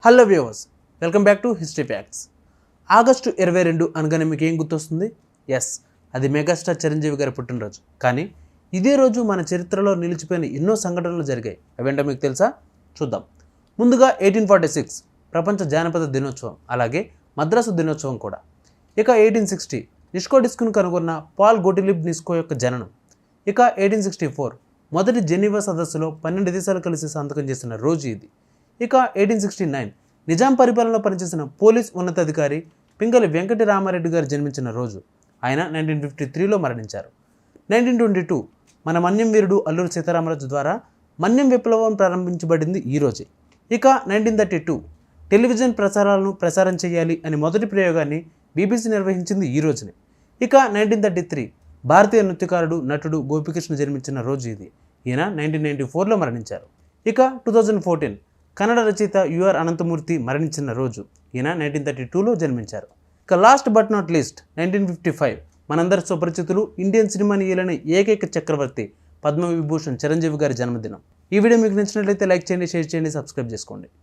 Hello viewers, welcome back to history facts. August 22 అనగానే మీకు ఏం గుర్తొస్తుంది? ఎస్, అది మెగాస్టార్ చిరంజీవి గారి పుట్టినరోజు. కానీ ఇదే రోజు మన చరిత్రలో నిలిచిపోయిన ఎన్నో సంఘటనలు జరిగాయి. అవేంటో మీకు తెలుసా? చూద్దాం. ముందుగా 1846 ప్రపంచ జానపద దినోత్సవం, అలాగే మద్రాసు దినోత్సవం కూడా. ఇక 1860 నిస్కో డిస్క్ను కనుగొన్న పాల్ గోటిలిబ్ నిస్కో యొక్క జననం. ఇక 1864 మొదటి జెనీవా సదస్సులో 12 దేశాలు కలిసి సంతకం చేసిన రోజు ఇది. ఇక 1869 నిజాం పరిపాలనలో పనిచేసిన పోలీస్ ఉన్నతాధికారి పింగళి వెంకట రామారెడ్డి గారు జన్మించిన రోజు. ఆయన 1953లో మరణించారు. 1922 మన మన్యం వీరుడు అల్లూరి సీతారామరాజు ద్వారా మన్యం విప్లవం ప్రారంభించబడింది ఈ రోజే. ఇక 1932 టెలివిజన్ ప్రసారాలను ప్రసారం చేయాలి అని మొదటి ప్రయోగాన్ని BBC నిర్వహించింది ఈ రోజునే. ఇక 1933 భారతీయ నృత్యకారుడు నటుడు గోపికృష్ణ జన్మించిన రోజు ఇది. ఈయన 1994లో మరణించారు. ఇక 2014 కన్నడ రచయిత UR అనంతమూర్తి మరణించిన రోజు. ఈయన 1932లో జన్మించారు. ఇక లాస్ట్ బట్ నాట్ లీస్ట్ 1955 మనందరి సుపరిచితులు ఇండియన్ సినిమాని ఏలిన ఏకైక చక్రవర్తి పద్మవిభూషణ్ చిరంజీవి గారి జన్మదినం. ఈ వీడియో మీకు నచ్చినట్లయితే లైక్ చేయండి, షేర్ చేయండి, సబ్స్క్రైబ్ చేసుకోండి.